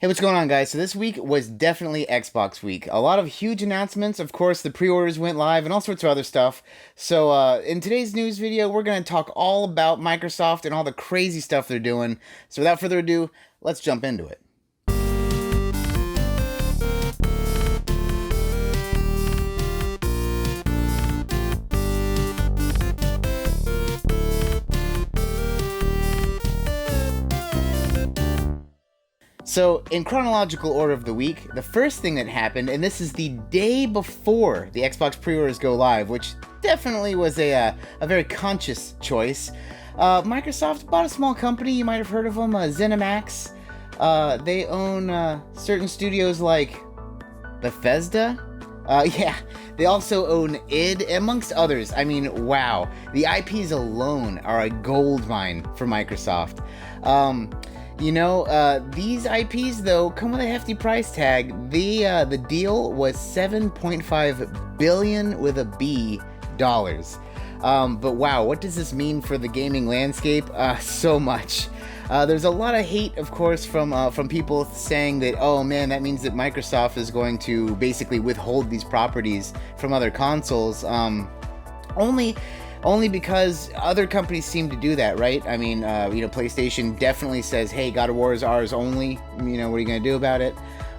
Hey, what's going on, guys? So this week was definitely Xbox week. A lot of huge announcements. Of course, the pre-orders went live and all sorts of other stuff. So in today's news video, we're going to talk all about Microsoft and all the crazy stuff they're doing. So without further ado, let's jump into it. So, in chronological order of the week, the first thing that happened, and this is the day before the Xbox pre-orders go live, which definitely was a very conscious choice. Microsoft bought a small company, you might have heard of them, Zenimax. They own certain studios like Bethesda. Yeah, they also own id, amongst others. I mean, wow. The IPs alone are a gold mine for Microsoft. These IPs, though, come with a hefty price tag. The deal was $7.5 billion with a B dollars. But wow, what does this mean for the gaming landscape? So much. There's a lot of hate, of course, from people saying that, oh man, that means that Microsoft is going to basically withhold these properties from other consoles. Only because other companies seem to do that, right? I mean, PlayStation definitely says, hey, God of War is ours only. What are you going to do about it?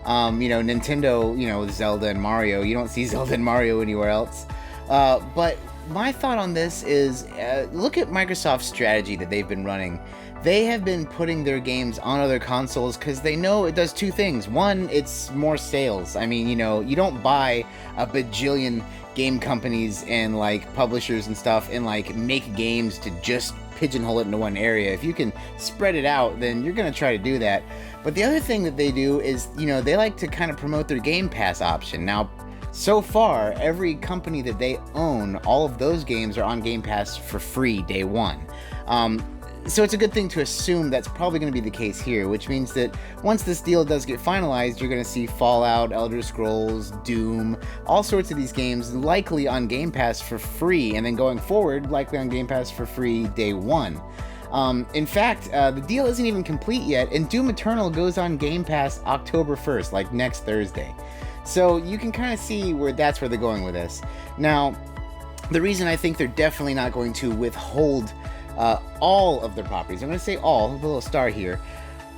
Nintendo, with Zelda and Mario. You don't see Zelda and Mario anywhere else. But my thought on this is, look at Microsoft's strategy that they've been running. They have been putting their games on other consoles because they know it does two things. One, it's more sales. I mean, you don't buy a bajillion game companies and publishers and stuff and make games to just pigeonhole it into one area. If you can spread it out, then you're going to try to do that. But the other thing that they do is, they like to kind of promote their Game Pass option. Now, so far, every company that they own, all of those games are on Game Pass for free day one. So it's a good thing to assume that's probably going to be the case here, which means that once this deal does get finalized, you're going to see Fallout, Elder Scrolls, Doom, all sorts of these games likely on Game Pass for free, and then going forward, likely on Game Pass for free day one. In fact, the deal isn't even complete yet, and Doom Eternal goes on Game Pass October 1st, next Thursday. So you can kind of see where they're going with this. Now, the reason I think they're definitely not going to withhold all of their properties, I'm going to say all, with a little star here,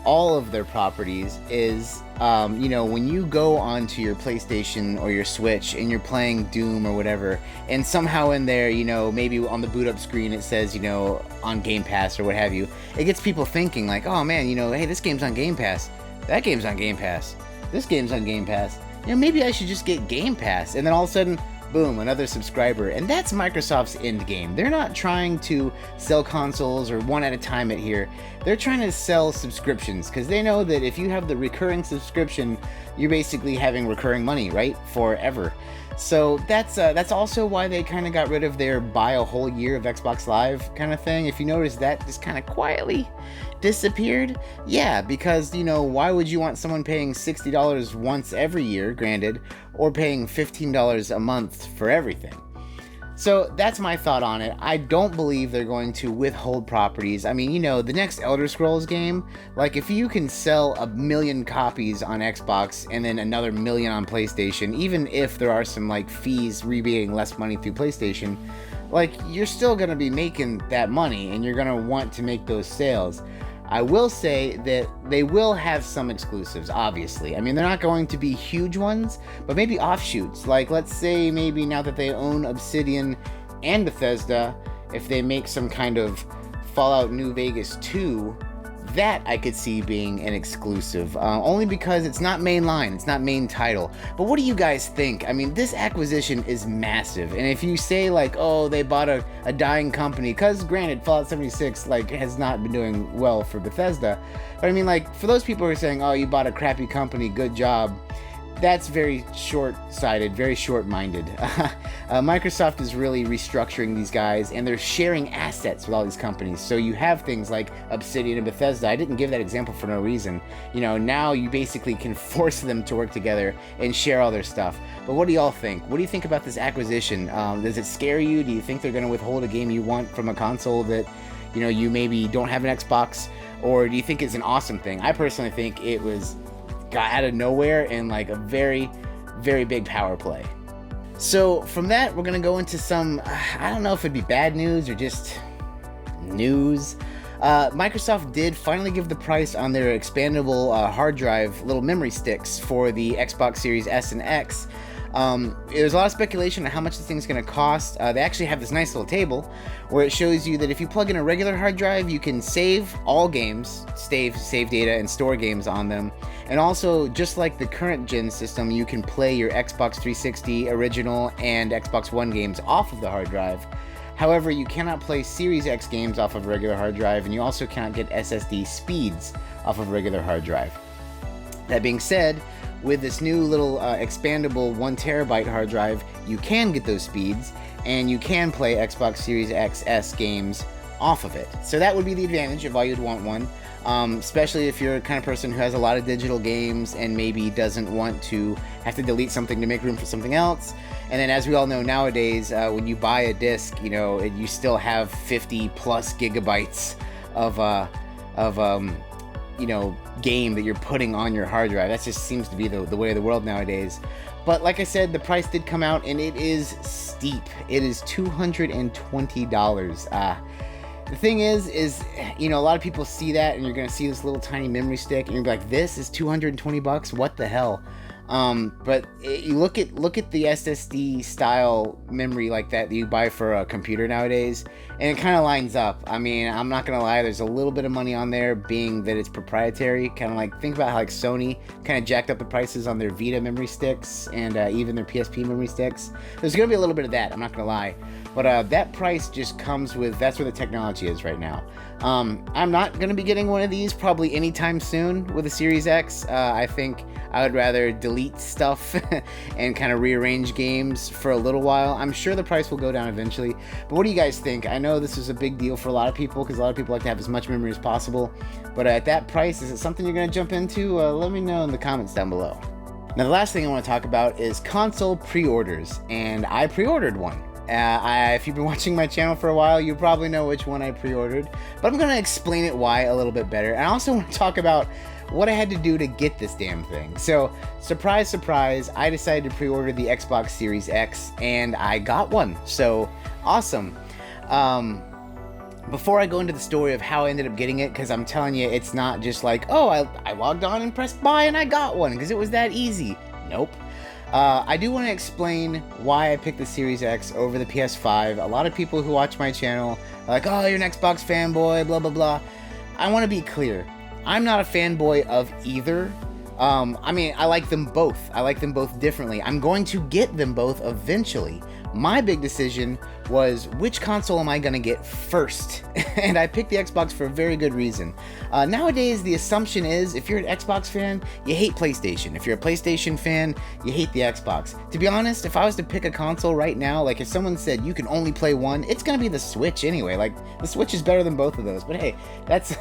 all of their properties is, when you go onto your PlayStation or your Switch and you're playing Doom or whatever, and somehow in there, maybe on the boot up screen it says, on Game Pass or what have you, it gets people thinking oh man, hey, this game's on Game Pass, that game's on Game Pass, this game's on Game Pass, maybe I should just get Game Pass, and then all of a sudden, boom, another subscriber. And that's Microsoft's end game. They're not trying to sell consoles or one at a time at here. They're trying to sell subscriptions because they know that if you have the recurring subscription, you're basically having recurring money, right? Forever. So that's also why they kind of got rid of their buy a whole year of Xbox Live kind of thing. If you notice, that just kind of quietly disappeared. Yeah, because, why would you want someone paying $60 once every year, granted, or paying $15 a month for everything? So that's my thought on it. I don't believe they're going to withhold properties. I mean, the next Elder Scrolls game, if you can sell 1 million copies on Xbox and then another million on PlayStation, even if there are some fees rebating less money through PlayStation, you're still going to be making that money and you're going to want to make those sales. I will say that they will have some exclusives, obviously. I mean, they're not going to be huge ones, but maybe offshoots. Let's say maybe now that they own Obsidian and Bethesda, if they make some kind of Fallout New Vegas 2, that I could see being an exclusive, only because it's not mainline, it's not main title. But what do you guys think? I mean, this acquisition is massive, and if you say oh, they bought a dying company, because granted, Fallout 76 has not been doing well for Bethesda, but I mean, for those people who are saying, oh, you bought a crappy company, good job, that's very short-sighted, very short-minded. Microsoft is really restructuring these guys, and they're sharing assets with all these companies. So you have things like Obsidian and Bethesda. I didn't give that example for no reason. Now you basically can force them to work together and share all their stuff. But what do y'all think? What do you think about this acquisition? Does it scare you? Do you think they're going to withhold a game you want from a console that, you maybe don't have an Xbox? Or do you think it's an awesome thing? I personally think it was got out of nowhere and like a very, very big power play. So from that, we're going to go into some, I don't know if it'd be bad news or just news. Microsoft did finally give the price on their expandable hard drive little memory sticks for the Xbox Series S and X. There's a lot of speculation on how much the thing's going to cost. They actually have this nice little table where it shows you that if you plug in a regular hard drive, you can save all games, save data, and store games on them. And also, just like the current gen system, you can play your Xbox 360 original and Xbox One games off of the hard drive. However, you cannot play Series X games off of a regular hard drive, and you also cannot get SSD speeds off of a regular hard drive. That being said, with this new little expandable 1TB hard drive, you can get those speeds, and you can play Xbox Series XS games off of it. So that would be the advantage of why you'd want one, especially if you're the kind of person who has a lot of digital games and maybe doesn't want to have to delete something to make room for something else. And then, as we all know nowadays, when you buy a disc, you still have 50 plus gigabytes of game that you're putting on your hard drive. That just seems to be the way of the world nowadays. But like I said, the price did come out, and it is steep. It is $220. The thing is a lot of people see that, and you're gonna see this little tiny memory stick, and you're like, this is $220? What the hell? But you look at the SSD style memory like that you buy for a computer nowadays, and it kind of lines up. I mean, I'm not gonna lie, there's a little bit of money on there, being that it's proprietary. Kind of like, think about how like Sony kind of jacked up the prices on their Vita memory sticks and even their PSP memory sticks. There's gonna be a little bit of that, I'm not gonna lie. But that price just comes with, that's where the technology is right now. I'm not going to be getting one of these probably anytime soon with a Series X. I think I would rather delete stuff and kind of rearrange games for a little while. I'm sure the price will go down eventually. But what do you guys think? I know this is a big deal for a lot of people because a lot of people like to have as much memory as possible. But at that price, is it something you're going to jump into? Let me know in the comments down below. Now, the last thing I want to talk about is console pre-orders, and I pre-ordered one. If you've been watching my channel for a while, you probably know which one I pre-ordered, but I'm going to explain it why a little bit better. And I also want to talk about what I had to do to get this damn thing. So, surprise, surprise, I decided to pre-order the Xbox Series X, and I got one. So, awesome. Before I go into the story of how I ended up getting it, because I'm telling you, it's not just like, oh, I logged on and pressed buy and I got one, because it was that easy. Nope. I do want to explain why I picked the Series X over the PS5. A lot of people who watch my channel are like, oh, you're an Xbox fanboy, blah, blah, blah. I want to be clear. I'm not a fanboy of either. I mean, I like them both. I like them both differently. I'm going to get them both eventually. My big decision was, which console am I going to get first? And I picked the Xbox for a very good reason. Nowadays, the assumption is, if you're an Xbox fan, you hate PlayStation. If you're a PlayStation fan, you hate the Xbox. To be honest, if I was to pick a console right now, like if someone said you can only play one, it's going to be the Switch anyway. Like, the Switch is better than both of those. But hey, that's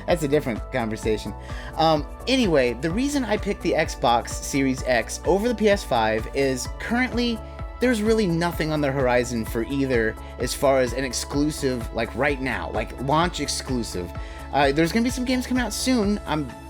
a different conversation. Anyway, the reason I picked the Xbox Series X over the PS5 is currently there's really nothing on the horizon for either as far as an exclusive, like right now, like launch exclusive. There's gonna be some games coming out soon.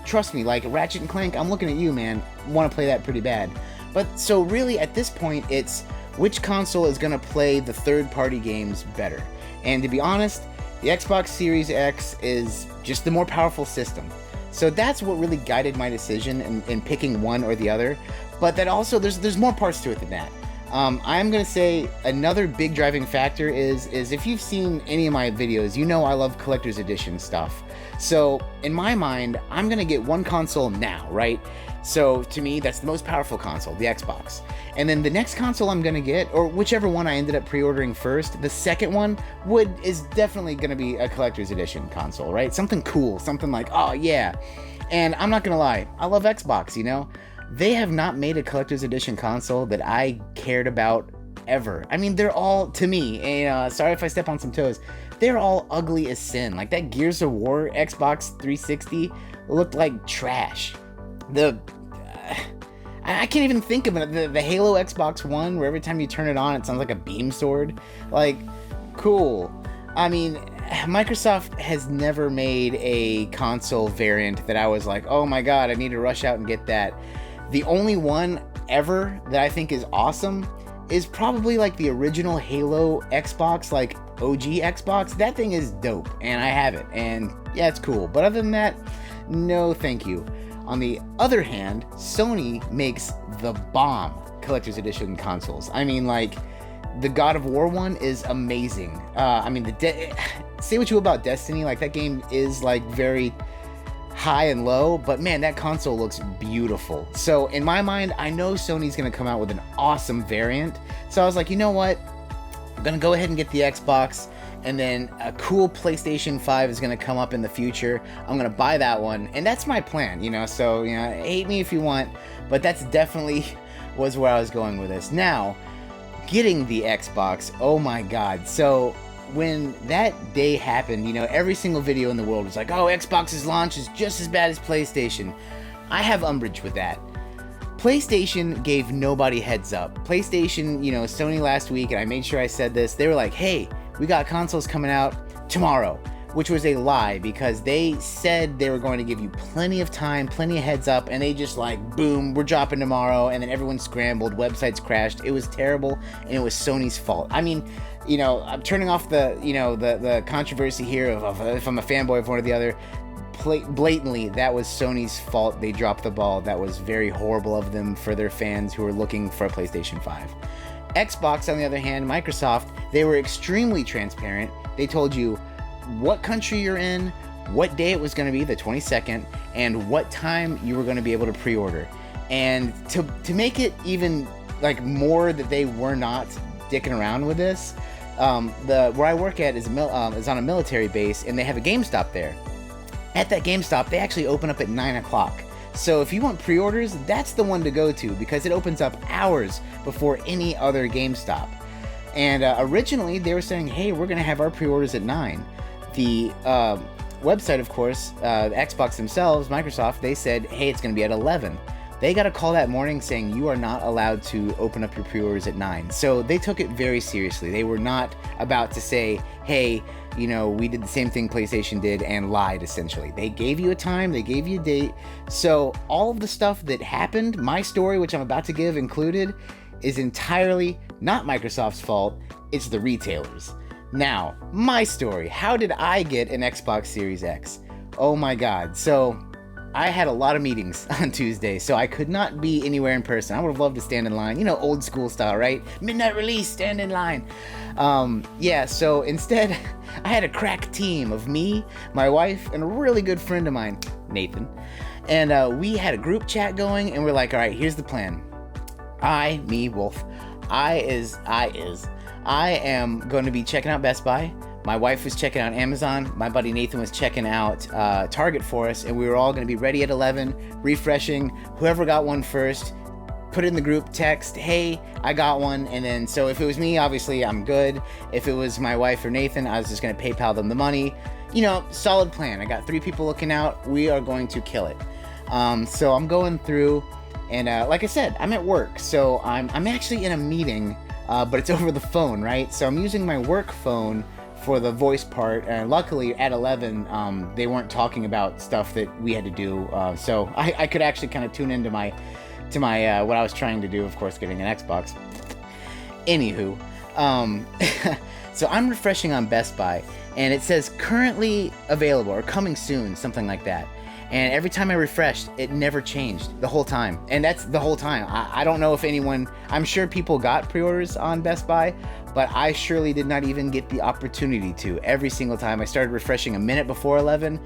Trust me, like Ratchet and Clank, I'm looking at you, man. Want to play that pretty bad. But so really at this point, it's which console is gonna play the third-party games better. And to be honest, the Xbox Series X is just the more powerful system. So that's what really guided my decision in picking one or the other. But that also, there's more parts to it than that. I'm going to say another big driving factor is if you've seen any of my videos, you know I love collector's edition stuff. So in my mind, I'm going to get one console now, right? So to me, that's the most powerful console, the Xbox. And then the next console I'm going to get, or whichever one I ended up pre-ordering first, the second one is definitely going to be a collector's edition console, right? Something cool, something like, oh yeah. And I'm not going to lie, I love Xbox, you know? They have not made a collector's edition console that I cared about ever. I mean, they're all, to me, and sorry if I step on some toes, they're all ugly as sin. Like that Gears of War Xbox 360 looked like trash. I can't even think of it. The Halo Xbox One, where every time you turn it on, it sounds like a beam sword. Like, cool. I mean, Microsoft has never made a console variant that I was like, oh my god, I need to rush out and get that. The only one ever that I think is awesome is probably like the original Halo Xbox, like OG Xbox. That thing is dope, and I have it, and yeah, it's cool. But other than that, no thank you. On the other hand, Sony makes the bomb collector's edition consoles. I mean, like, the God of War one is amazing. I mean, say what you will about Destiny, like, that game is like very high and low, but man, that console looks beautiful. So in my mind, I know Sony's gonna come out with an awesome variant. So I was like, you know what? I'm gonna go ahead and get the Xbox, and then a cool PlayStation 5 is gonna come up in the future. I'm gonna buy that one, and that's my plan, you know. So, you know, hate me if you want, but that's definitely was where I was going with this. Now, getting the Xbox, oh my god. So when that day happened, you know, every single video in the world was like, oh, Xbox's launch is just as bad as PlayStation. I have umbrage with that. PlayStation gave nobody heads up. PlayStation, you know, Sony last week, and I made sure I said this, they were like, hey, we got consoles coming out tomorrow, which was a lie, because they said they were going to give you plenty of time, plenty of heads up, and they just like, boom, we're dropping tomorrow, and then everyone scrambled, websites crashed. It was terrible, and it was Sony's fault. I mean, you know, I'm turning off the, you know, the controversy here of if I'm a fanboy of one or the other. Blatantly, that was Sony's fault. They dropped the ball. That was very horrible of them for their fans who were looking for a PlayStation 5. Xbox, on the other hand, Microsoft, they were extremely transparent. They told you what country you're in, what day it was going to be, the 22nd, and what time you were going to be able to pre-order. And to make it even like more that they were not dicking around with this, where I work at is on a military base, and they have a GameStop there. At that GameStop, they actually open up at 9 o'clock. So if you want pre-orders, that's the one to go to, because it opens up hours before any other GameStop. And originally, they were saying, hey, we're going to have our pre-orders at 9. The website, of course, Xbox themselves, Microsoft, they said, hey, it's going to be at 11. They got a call that morning saying you are not allowed to open up your pre-orders at 9. So they took it very seriously. They were not about to say, hey, you know, we did the same thing PlayStation did and lied, essentially. They gave you a time, they gave you a date. So all of the stuff that happened, my story, which I'm about to give included, is entirely not Microsoft's fault. It's the retailers. Now, my story. How did I get an Xbox Series X? Oh my god. So I had a lot of meetings on Tuesday, so I could not be anywhere in person. I would have loved to stand in line, you know, old school style, right? Midnight release, stand in line. Yeah, so instead, I had a crack team of me, my wife, and a really good friend of mine, Nathan. And we had a group chat going, and we're like, all right, here's the plan. Wolf, I am going to be checking out Best Buy. My wife was checking out Amazon. My buddy Nathan was checking out Target for us, and we were all going to be ready at 11, refreshing. Whoever got one first, put in the group text, hey, I got one. And then, so if it was me, obviously I'm good. If it was my wife or Nathan, I was just going to PayPal them the money. You know, solid plan. I got 3 people looking out. We are going to kill it. So I'm going through, and like I said, I'm at work. So I'm actually in a meeting, but it's over the phone, right? So I'm using my work phone for the voice part, and luckily at 11 they weren't talking about stuff that we had to do, so I could actually kind of tune into my what I was trying to do, of course, getting an Xbox. Anywho, so I'm refreshing on Best Buy, and it says currently available or coming soon, something like that. And every time I refreshed, it never changed the whole time. And that's the whole time. I don't know if anyone, I'm sure people got pre-orders on Best Buy, but I surely did not even get the opportunity to. Every single time I started refreshing a minute before 11,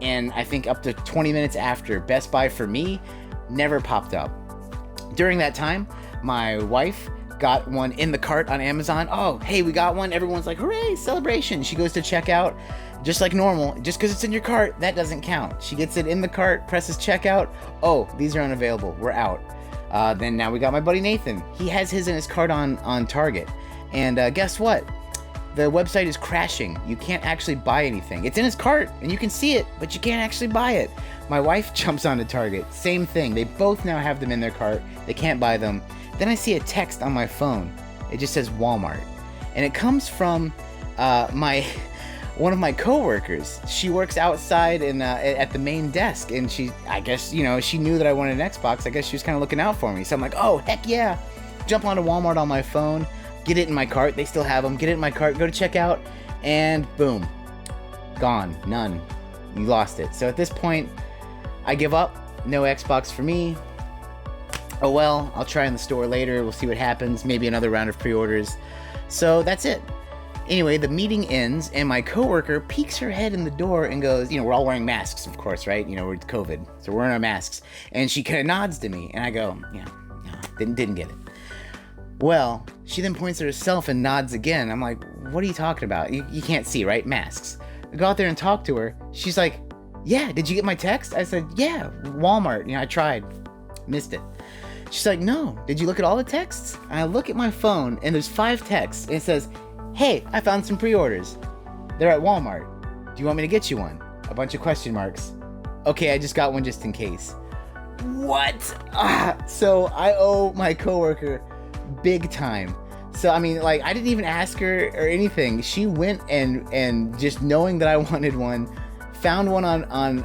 and I think up to 20 minutes after, Best Buy for me never popped up. During that time, my wife got one in the cart on Amazon. Oh, hey, we got one. Everyone's like, hooray, celebration. She goes to checkout. Just like normal, just because it's in your cart, that doesn't count. She gets it in the cart, presses checkout. Oh, these are unavailable. We're out. Then now we got my buddy Nathan. He has his in his cart on Target. And guess what? The website is crashing. You can't actually buy anything. It's in his cart, and you can see it, but you can't actually buy it. My wife jumps onto Target. Same thing. They both now have them in their cart. They can't buy them. Then I see a text on my phone. It just says Walmart. And it comes from my one of my coworkers, she works outside at the main desk, and I guess, she knew that I wanted an Xbox. I guess she was kind of looking out for me. So I'm like, oh, heck yeah. Jump onto Walmart on my phone, get it in my cart. They still have them. Get it in my cart, go to checkout, and boom. Gone. None. You lost it. So at this point, I give up. No Xbox for me. Oh well, I'll try in the store later. We'll see what happens. Maybe another round of pre-orders. So that's it. Anyway, the meeting ends, and my coworker peeks her head in the door and goes, we're all wearing masks, of course, right? We're COVID, so we're wearing our masks. And she kind of nods to me, and I go, no, didn't get it. Well, she then points at herself and nods again. I'm like, what are you talking about? You can't see, right? Masks. I go out there and talk to her. She's like, yeah, did you get my text? I said, yeah, Walmart. I tried. Missed it. She's like, no, did you look at all the texts? And I look at my phone, and there's 5 texts, and it says, hey, I found some pre-orders. They're at Walmart. Do you want me to get you one? A bunch of question marks. Okay, I just got one just in case. What? So I owe my coworker big time. So, I didn't even ask her or anything. She went and just knowing that I wanted one, found one on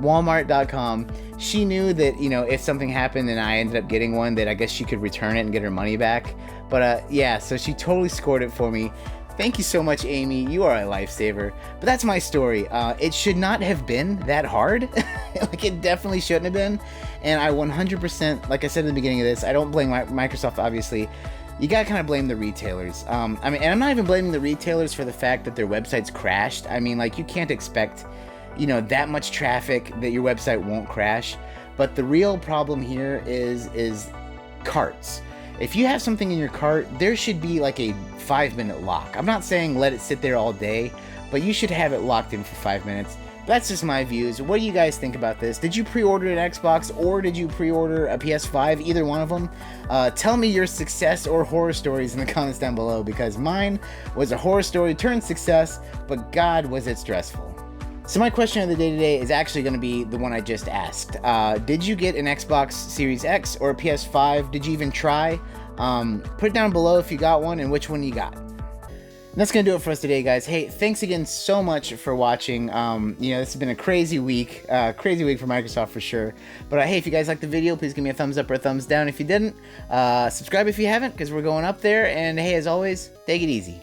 Walmart.com. She knew that, if something happened and I ended up getting one, that I guess she could return it and get her money back. But yeah, so she totally scored it for me. Thank you so much, Amy. You are a lifesaver. But that's my story. It should not have been that hard. It definitely shouldn't have been. And I 100%, like I said in the beginning of this, I don't blame Microsoft, obviously. You gotta kind of blame the retailers. And I'm not even blaming the retailers for the fact that their websites crashed. You can't expect, that much traffic that your website won't crash. But the real problem here is carts. If you have something in your cart, there should be like a 5-minute lock. I'm not saying let it sit there all day, but you should have it locked in for 5 minutes. That's just my views. What do you guys think about this? Did you pre-order an Xbox or did you pre-order a PS5? Either one of them. Tell me your success or horror stories in the comments down below, because mine was a horror story turned success, but God, was it stressful. So my question of the day today is actually going to be the one I just asked. Did you get an Xbox Series X or a PS5? Did you even try? Put it down below if you got one and which one you got. And that's going to do it for us today, guys. Hey, thanks again so much for watching. This has been a crazy week for Microsoft for sure. But hey, if you guys liked the video, please give me a thumbs up or a thumbs down if you didn't. Subscribe if you haven't, because we're going up there. And hey, as always, take it easy.